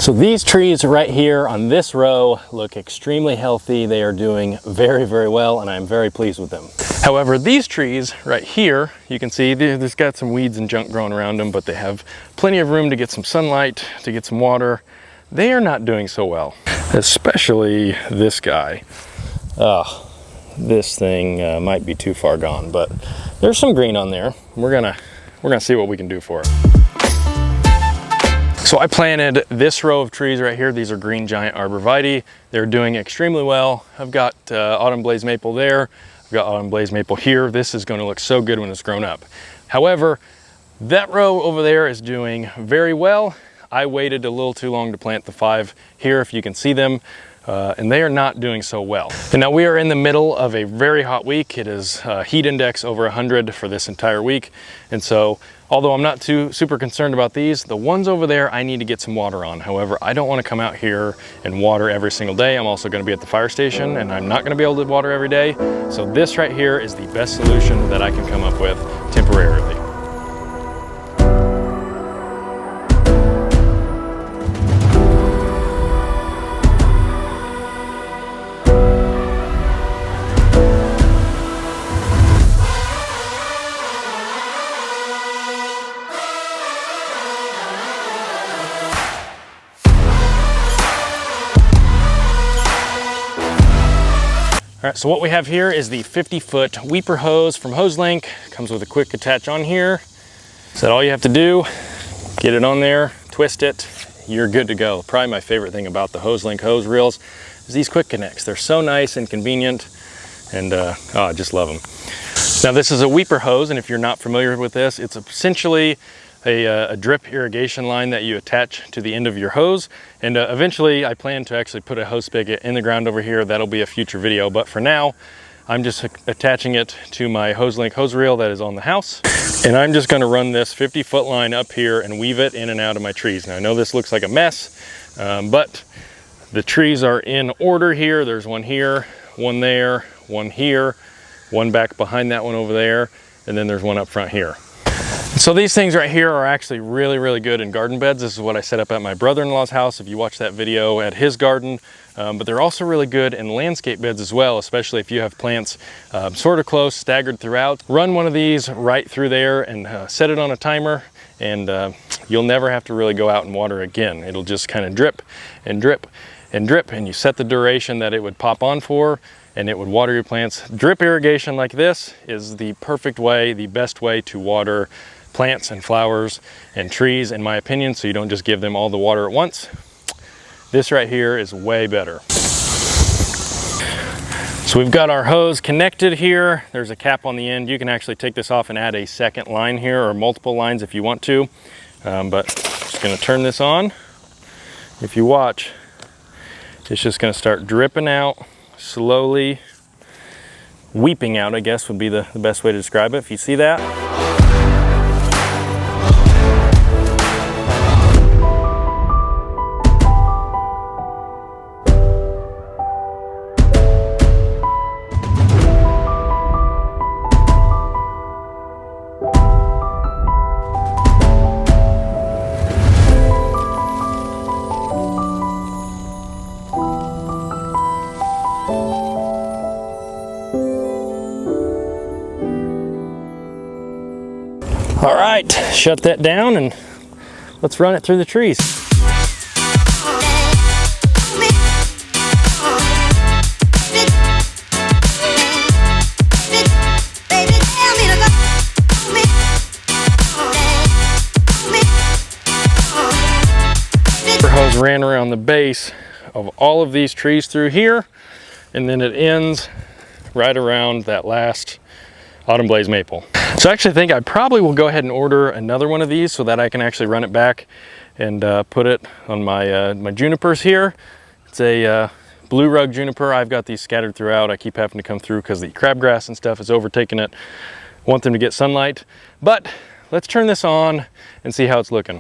So these trees right here on this row look extremely healthy. They are doing very, very well, and I'm very pleased with them. However, these trees right here, you can see there's got some weeds and junk growing around them, but they have plenty of room to get some sunlight, to get some water. They are not doing so well, especially this guy. This thing might be too far gone, but there's some green on there. We're gonna see what we can do for it. So I planted this row of trees right here. These are green giant arborvitae. They're doing extremely well. I've got autumn blaze maple there. I've got autumn blaze maple here. This is going to look so good when it's grown up. However, that row over there is doing very well. I waited a little too long to plant the 5 here, if you can see them, and they are not doing so well. And now we are in the middle of a very hot week. It is heat index over 100 for this entire week. And so, although I'm not too super concerned about these, the ones over there I need to get some water on. However, I don't want to come out here and water every single day. I'm also going to be at the fire station, and I'm not going to be able to water every day. So this right here is the best solution that I can come up with temporarily. All right, so what we have here is the 50-foot weeper hose from HoseLink. Comes with a quick attach on here. So all you have to do, get it on there, twist it, you're good to go. Probably my favorite thing about the HoseLink hose reels is these quick connects. They're so nice and convenient, and I just love them. Now this is a weeper hose, and if you're not familiar with this, it's essentially a drip irrigation line that you attach to the end of your hose. And eventually I plan to actually put a hose spigot in the ground over here. That'll be a future video, but for now I'm just attaching it to my HoseLink hose reel that is on the house. And I'm just going to run this 50-foot line up here and weave it in and out of my trees. Now I know this looks like a mess, but the trees are in order here. There's one here, one there, one here, one back behind that one over there, and then there's one up front here. So these things right here are actually really, really good in garden beds. This is what I set up at my brother-in-law's house, if you watch that video, at his garden. But they're also really good in landscape beds as well, especially if you have plants sort of close, staggered throughout. Run one of these right through there and set it on a timer, and you'll never have to really go out and water again. It'll just kind of drip and drip and drip, and you set the duration that it would pop on for, and it would water your plants. Drip irrigation like this is the perfect way, the best way to water plants and flowers and trees, in my opinion, so you don't just give them all the water at once. This right here is way better. So we've got our hose connected here. There's a cap on the end. You can actually take this off and add a second line here, or multiple lines if you want to. But I'm just gonna turn this on. If you watch, it's just gonna start dripping out slowly, weeping out, I guess would be the best way to describe it. If you see that. All right, shut that down and let's run it through the trees. The hose ran around the base of all of these trees through here, and then it ends right around that last autumn blaze maple. So I actually think I probably will go ahead and order another one of these so that I can actually run it back and put it on my my junipers here. It's a blue rug juniper. I've got these scattered throughout. I keep having to come through because the crabgrass and stuff is overtaking it. Want them to get sunlight, but let's turn this on and see how it's looking.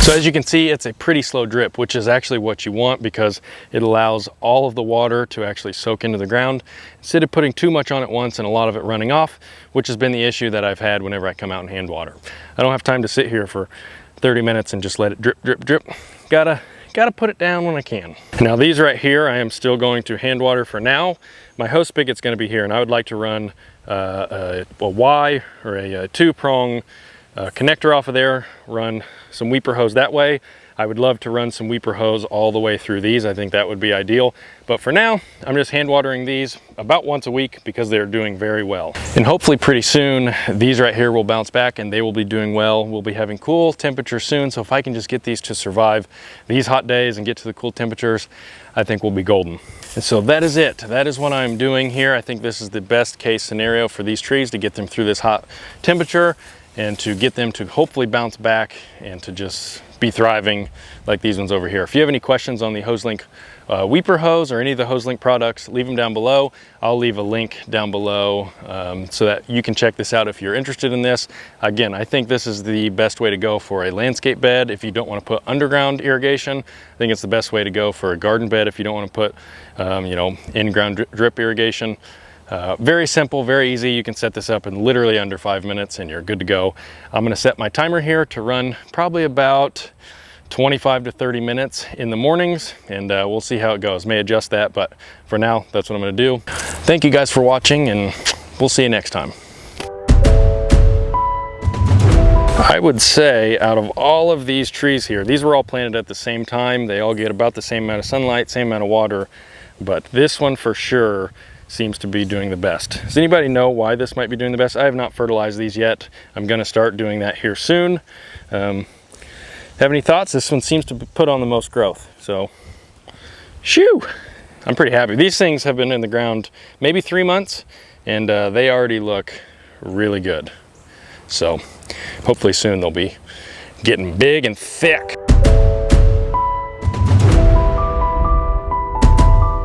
So as you can see, it's a pretty slow drip, which is actually what you want because it allows all of the water to actually soak into the ground instead of putting too much on at once and a lot of it running off, which has been the issue that I've had whenever I come out and hand water. I don't have time to sit here for 30 minutes and just let it drip, drip, drip. Gotta put it down when I can. Now these right here, I am still going to hand water for now. My hose spigot's gonna be here, and I would like to run a Y or a two-prong connector off of there, run some weeper hose that way. I would love to run some weeper hose all the way through these. I think that would be ideal. But for now, I'm just hand watering these about once a week because they're doing very well. And hopefully pretty soon, these right here will bounce back and they will be doing well. We'll be having cool temperatures soon. So if I can just get these to survive these hot days and get to the cool temperatures, I think we'll be golden. And so that is it. That is what I'm doing here. I think this is the best case scenario for these trees to get them through this hot temperature and to get them to hopefully bounce back and to just be thriving like these ones over here. If you have any questions on the HoseLink weeper hose or any of the HoseLink products, leave them down below. I'll leave a link down below so that you can check this out if you're interested in this. Again, I think this is the best way to go for a landscape bed if you don't want to put underground irrigation. I think it's the best way to go for a garden bed if you don't want to put you know, in-ground drip irrigation. Very simple, very easy. You can set this up in literally under 5 minutes and you're good to go. I'm gonna set my timer here to run probably about 25 to 30 minutes in the mornings, and we'll see how it goes. May adjust that, but for now, that's what I'm gonna do. Thank you guys for watching, and we'll see you next time. I would say out of all of these trees here, these were all planted at the same time. They all get about the same amount of sunlight, same amount of water, but this one for sure seems to be doing the best. Does anybody know why this might be doing the best? I have not fertilized these yet. I'm gonna start doing that here soon. Have any thoughts? This one seems to put on the most growth. So, shoo! I'm pretty happy. These things have been in the ground maybe 3 months, and they already look really good. So, hopefully soon they'll be getting big and thick.